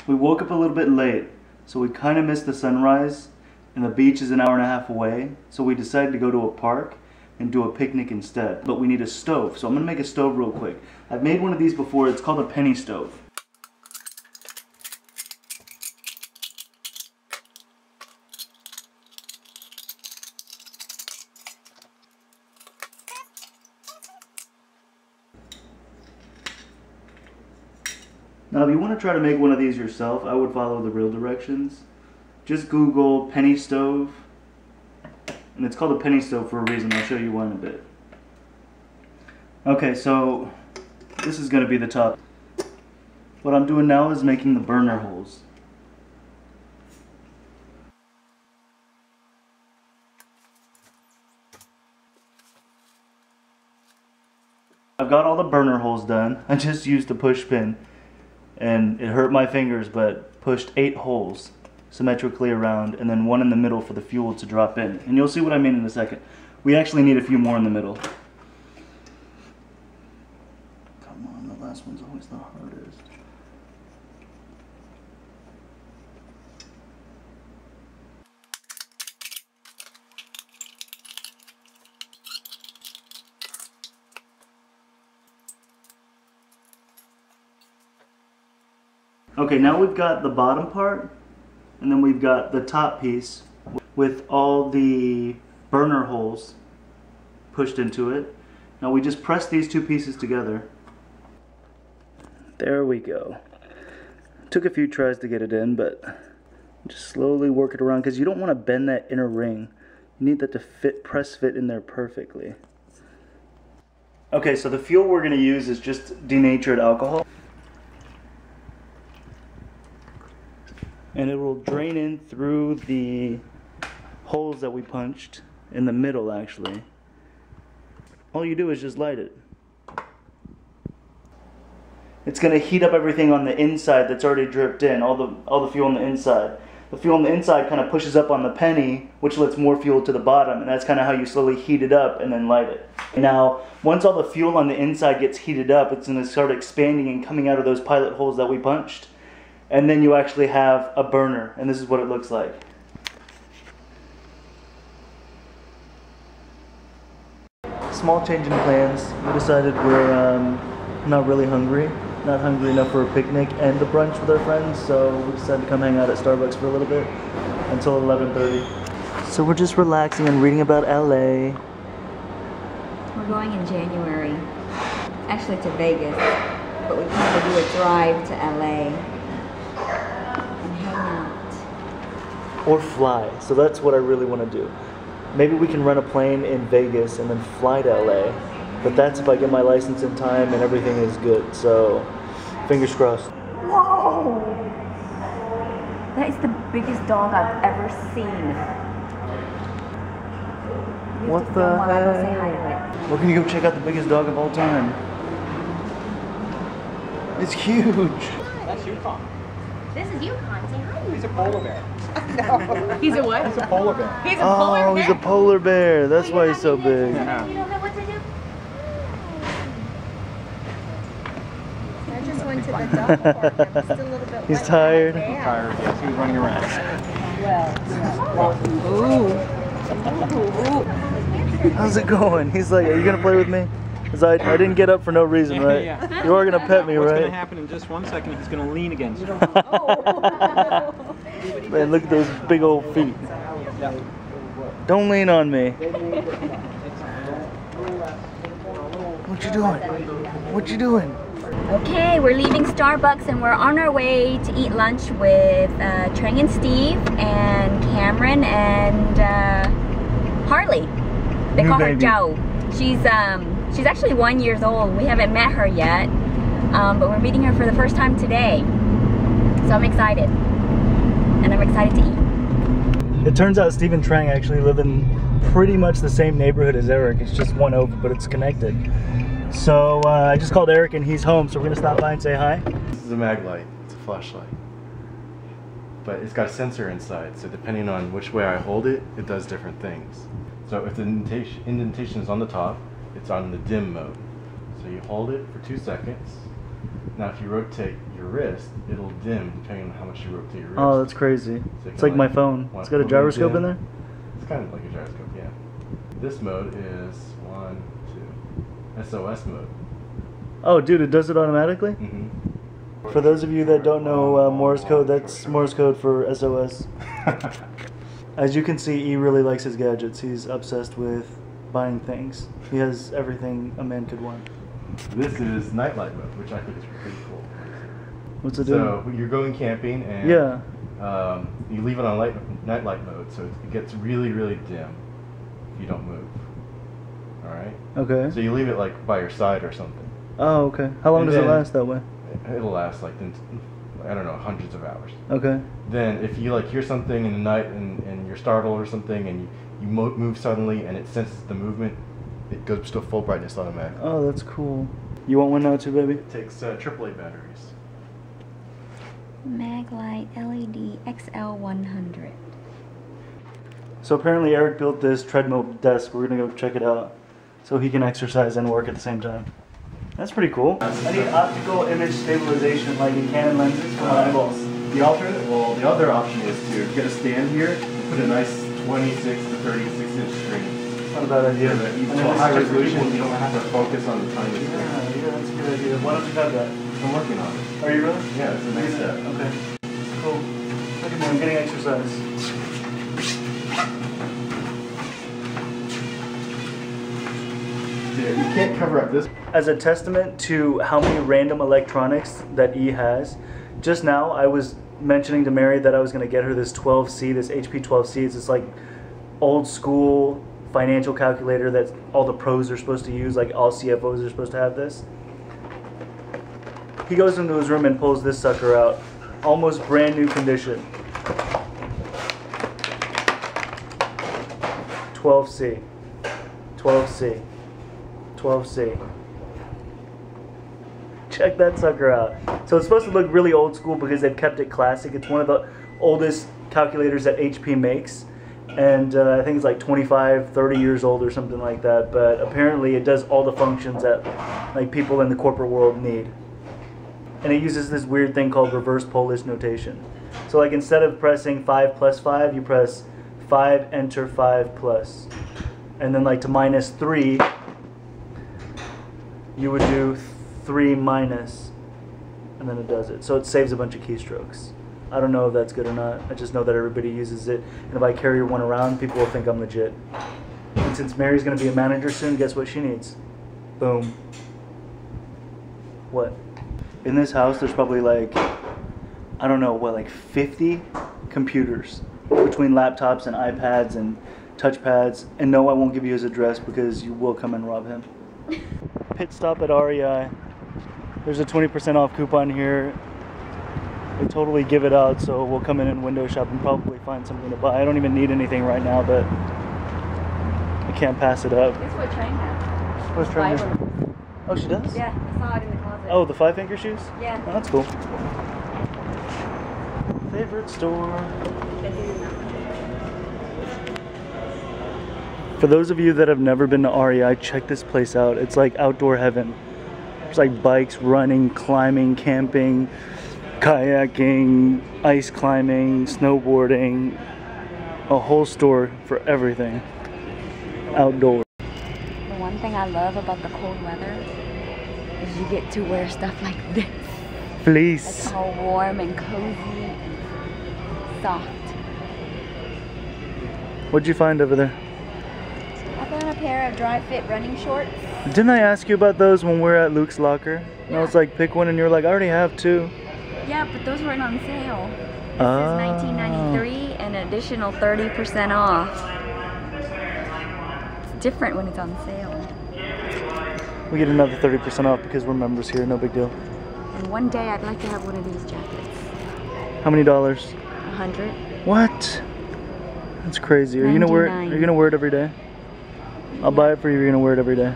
We woke up a little bit late, so we kind of missed the sunrise, and the beach is an hour and a half away, so we decided to go to a park and do a picnic instead. But we need a stove, so I'm gonna make a stove real quick. I've made one of these before. It's called a penny stove. Now, if you want to try to make one of these yourself, I would follow the real directions. Just Google penny stove, and it's called a penny stove for a reason. I'll show you why in a bit. Okay, so this is going to be the top. What I'm doing now is making the burner holes. I've got all the burner holes done. I just used a push pin. And it hurt my fingers, but pushed 8 holes symmetrically around, and then 1 in the middle for the fuel to drop in. And you'll see what I mean in a second. We actually need a few more in the middle. Come on, the last one's always the hardest. Okay, now we've got the bottom part, and then we've got the top piece with all the burner holes pushed into it. Now we just press these two pieces together. There we go. Took a few tries to get it in, but just slowly work it around, because you don't want to bend that inner ring. You need that to press fit in there perfectly. Okay, so the fuel we're going to use is just denatured alcohol. And it will drain in through the holes that we punched in the middle, actually. All you do is just light it. It's going to heat up everything on the inside that's already dripped in, all the fuel on the inside. The fuel on the inside kind of pushes up on the penny, which lets more fuel to the bottom, and that's kind of how you slowly heat it up and then light it. Now, once all the fuel on the inside gets heated up, it's going to start expanding and coming out of those pilot holes that we punched. And then you actually have a burner, and this is what it looks like. Small change in plans. We decided we're not really hungry, not hungry enough for a picnic and a brunch with our friends, so we decided to come hang out at Starbucks for a little bit until 11:30. So we're just relaxing and reading about LA. We're going in January, actually to Vegas, but we plan to do a drive to LA. Or fly, so that's what I really want to do. Maybe we can rent a plane in Vegas and then fly to LA, but that's if I get my license in time and everything is good, so fingers crossed. Whoa! That is the biggest dog I've ever seen. What the heck? We're gonna go check out the biggest dog of all time. It's huge. That's Yukon. This is Yukon. Say hi. He's a polar bear. No. He's a what? He's a polar bear. He's a polar bear? Oh, he's a polar bear. That's why he's so big. Yeah. You don't know what to do? I just went to the dog park. I'm still a little bit He's tired. He's tired, yes. He was running around. Well. How's it going? He's like, are you gonna play with me? Because I didn't get up for no reason, right? Yeah. You are gonna pet me, What's right? going to happen in just 1 second, he's going to lean against you. Man, look at those big old feet. Yeah. Don't lean on me. What you doing? What you doing? Okay, we're leaving Starbucks and we're on our way to eat lunch with Trang and Steve and Cameron and Harley. They call her Joe. She's actually 1 year old. We haven't met her yet, but we're meeting her for the first time today. So I'm excited, and I'm excited to eat. It turns out Steve and Trang actually live in pretty much the same neighborhood as Eric. It's just one over, but it's connected. So I just called Eric and he's home, so we're gonna stop by and say hi. This is a mag light. It's a flashlight. But it's got a sensor inside, so depending on which way I hold it, it does different things. So if the indentation is on the top, it's on the dim mode. So you hold it for 2 seconds, and Now, if you rotate your wrist, it'll dim depending on how much you rotate your wrist. Oh, that's crazy. So It's like my phone. It's got a gyroscope in there? It's kind of like a gyroscope, yeah. This mode is 1, 2, SOS mode. Oh, dude, it does it automatically? Mm-hmm. For those of you that don't know Morse code, that's Morse code for SOS. As you can see, E really likes his gadgets. He's obsessed with buying things. He has everything a man could want. This is nightlight mode, which I think is pretty cool. What's it do? So you're going camping and you leave it on nightlight mode, so it gets really, really dim if you don't move. All right. Okay. So you leave it like by your side or something. Oh, okay. How long does it last that way? It'll last like, I don't know, hundreds of hours. Okay. Then if you like hear something in the night and you're startled or something and you move suddenly and it senses the movement, it goes to full brightness automatically. Oh, that's cool. You want one now too, baby? It takes AAA batteries. Maglite LED XL100. So apparently Eric built this treadmill desk. We're gonna go check it out so he can exercise and work at the same time. That's pretty cool. I need optical image stabilization like in Canon lenses for my eyeballs. The alternate, well, the other option is to get a stand here and put a nice 26 to 36 inch screen. Not a bad idea. So high resolution, you don't have to focus on the tiny screen. Yeah, that's a good idea. Why don't you have that? I'm working on it. Are you really? Yeah, it's a nice step. Okay. Cool. Look at me, I'm getting exercise. Yeah, you can't cover up this. As a testament to how many random electronics that E has, just now I was mentioning to Mary that I was going to get her this 12C, this HP 12C. It's this like old school financial calculator that all the pros are supposed to use, like all CFOs are supposed to have this. He goes into his room and pulls this sucker out, almost brand new condition. 12C, 12C, 12C. Check that sucker out. So it's supposed to look really old school because they've kept it classic. It's one of the oldest calculators that HP makes. And I think it's like 25, 30 years old or something like that. But apparently it does all the functions that like people in the corporate world need. And it uses this weird thing called reverse Polish notation. So like instead of pressing 5 plus 5, you press 5, enter 5 plus. And then like to minus 3, you would do 3 minus, and then it does it. So it saves a bunch of keystrokes. I don't know if that's good or not. I just know that everybody uses it. And if I carry one around, people will think I'm legit. And since Mary's going to be a manager soon, guess what she needs? Boom. What? In this house, there's probably like, I don't know, what, like 50 computers between laptops and iPads and touchpads. And no, I won't give you his address because you will come and rob him. Pit stop at REI. There's a 20% off coupon here. They totally give it out, so we'll come in and window shop and probably find something to buy. I don't even need anything right now, but I can't pass it up. Guess what Train has? What's Train? Oh, she does? Yeah, I saw it in the closet. Oh, the 5-finger shoes? Yeah. Oh, that's cool. Favorite store. For those of you that have never been to REI, check this place out. It's like outdoor heaven. There's like bikes, running, climbing, camping, kayaking, ice climbing, snowboarding. A whole store for everything. Outdoor. The one thing I love about the cold weather is you get to wear stuff like this. Fleece. It's all warm and cozy and soft. What'd you find over there? I found a pair of dry fit running shorts. Didn't I ask you about those when we were at Luke's locker? And I was like, pick one, and you were like, I already have 2. Yeah, but those weren't on sale. This is $19.93 and an additional 30% off. It's different when it's on sale. We get another 30% off because we're members here, no big deal. And one day I'd like to have one of these jackets. How many dollars? 100. What? That's crazy. Are you gonna wear it? Are you gonna wear it every day? I'll buy it for you. You're gonna wear it every day.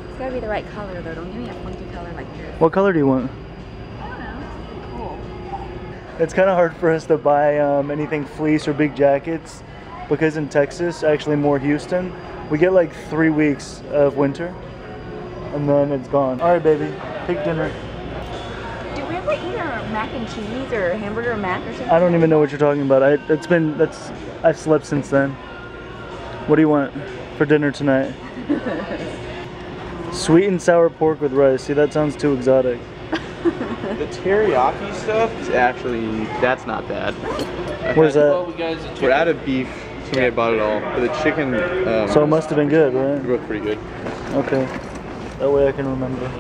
It's gotta be the right color though. Don't give me a funky color like this. What color do you want? I don't know. It's cool. It's kind of hard for us to buy anything fleece or big jackets because in Texas, actually more Houston, we get like 3 weeks of winter and then it's gone. All right, baby, pick dinner. mac and cheese or hamburger mac or something? I don't even know what you're talking about. I've slept since then. What do you want for dinner tonight? Sweet and sour pork with rice. See, that sounds too exotic. The teriyaki stuff is actually, that's not bad. Where's that? We're out of beef. Somebody had bought it all. But the chicken. So it must have been good, right? They're both pretty good. Okay. That way I can remember.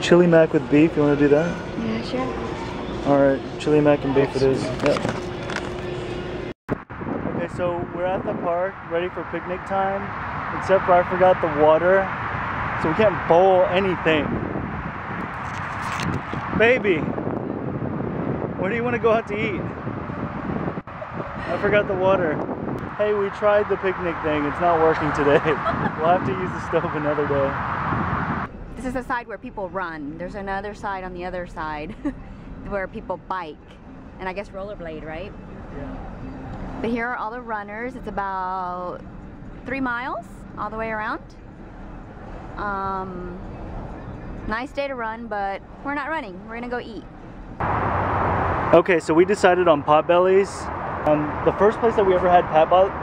Chili mac with beef. You want to do that? Yeah, sure. All right. Chili mac and beef it is. Yep. Okay, so we're at the park, ready for picnic time. Except for I forgot the water, so we can't bowl anything. Baby, where do you want to go out to eat? I forgot the water. Hey, we tried the picnic thing. It's not working today. We'll have to use the stove another day. This is the side where people run. There's another side on the other side where people bike. And I guess rollerblade, right? Yeah. But here are all the runners. It's about 3 miles all the way around. Nice day to run, but we're not running. We're gonna go eat. Okay, so we decided on Potbellies. The first place that we ever had Potbellies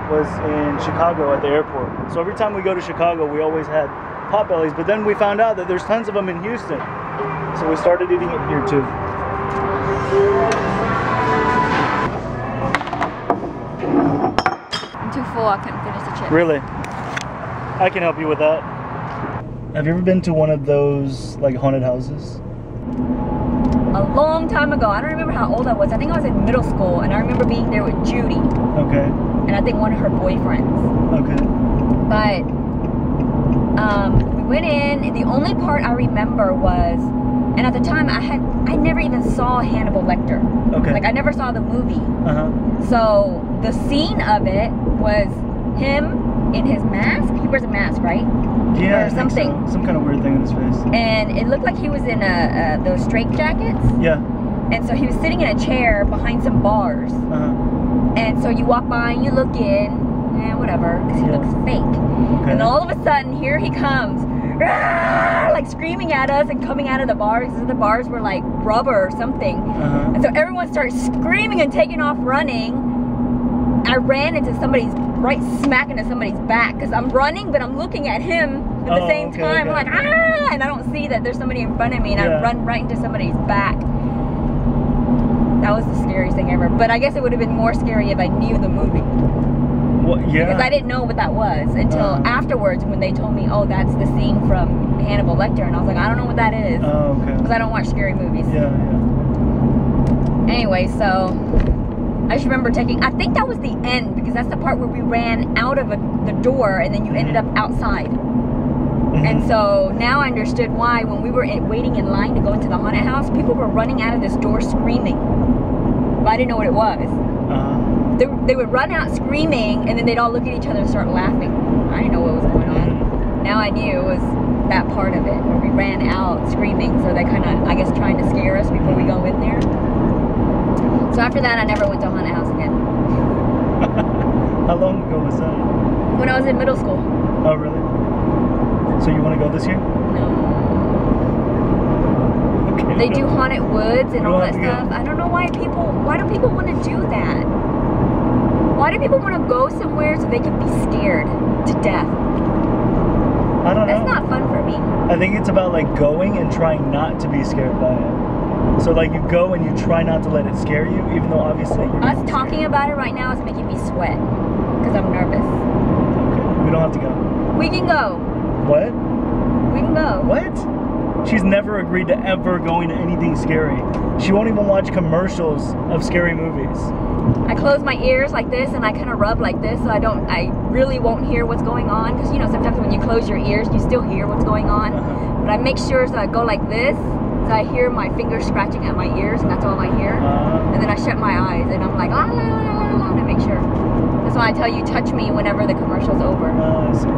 was in Chicago at the airport. So every time we go to Chicago, we always had Potbellies. But then we found out that there's tons of them in Houston, so we started eating it here too. I'm too full. I couldn't finish the chips. Really? I can help you with that. Have you ever been to one of those like haunted houses? A long time ago. I don't remember how old I was. I think I was in middle school, and I remember being there with Judy. Okay. And I think one of her boyfriends. Okay. But we went in, and the only part I remember was, and at the time I never even saw Hannibal Lecter. Okay. Like I never saw the movie. Uh-huh. So the scene of it was him in his mask. He wears a mask, right? Yeah, or something. So. Some kind of weird thing in his face. And it looked like he was in those straitjackets. Yeah. And so he was sitting in a chair behind some bars. Uh-huh. And so you walk by and you look in, whatever, because he looks fake. Okay. And all of a sudden, here he comes, like screaming at us and coming out of the bars. The bars were like rubber or something. Uh-huh. And so everyone starts screaming and taking off running. I ran into somebody's, right smack into somebody's back, because I'm running, but I'm looking at him at the same time. Okay. I'm like, ah! And I don't see that there's somebody in front of me, and I run right into somebody's back. That was the scariest thing ever. But I guess it would have been more scary if I knew the movie. Well, yeah. Because I didn't know what that was until afterwards when they told me, oh, that's the scene from Hannibal Lecter. And I was like, I don't know what that is. Oh, okay. Because I don't watch scary movies. Yeah. Anyway, so I just remember I think that was the end, because that's the part where we ran out of the door and then you ended up outside. And so now I understood why when we were waiting in line to go into the haunted house, people were running out of this door screaming. But I didn't know what it was. They would run out screaming, and then they'd all look at each other and start laughing. I didn't know what was going on. Now I knew it was that part of it, where we ran out screaming, so they kind of, I guess, trying to scare us before we go in there. So after that, I never went to a haunted house again. How long ago was that? When I was in middle school. Oh, really? So you want to go this year? No. Okay. They do haunted woods and all that Go. stuff. I don't know why do people want to do that? Why do people want to go somewhere so they can be scared to death? I don't know. That's not fun for me. I think it's about like going and trying not to be scared by it. So like you go and you try not to let it scare you, even though obviously you're Us talking about it right now is making me sweat because I'm nervous. Okay. We don't have to go. We can go. What? We can go. What? She's never agreed to ever going to anything scary. She won't even watch commercials of scary movies. I close my ears like this and I kind of rub like this so I really won't hear what's going on, because you know sometimes when you close your ears you still hear what's going on. But I make sure so I go like this so I hear my fingers scratching at my ears and that's all I hear. And then I shut my eyes and I'm like la la la la la to make sure. That's why I tell you touch me whenever the commercial's over. I see.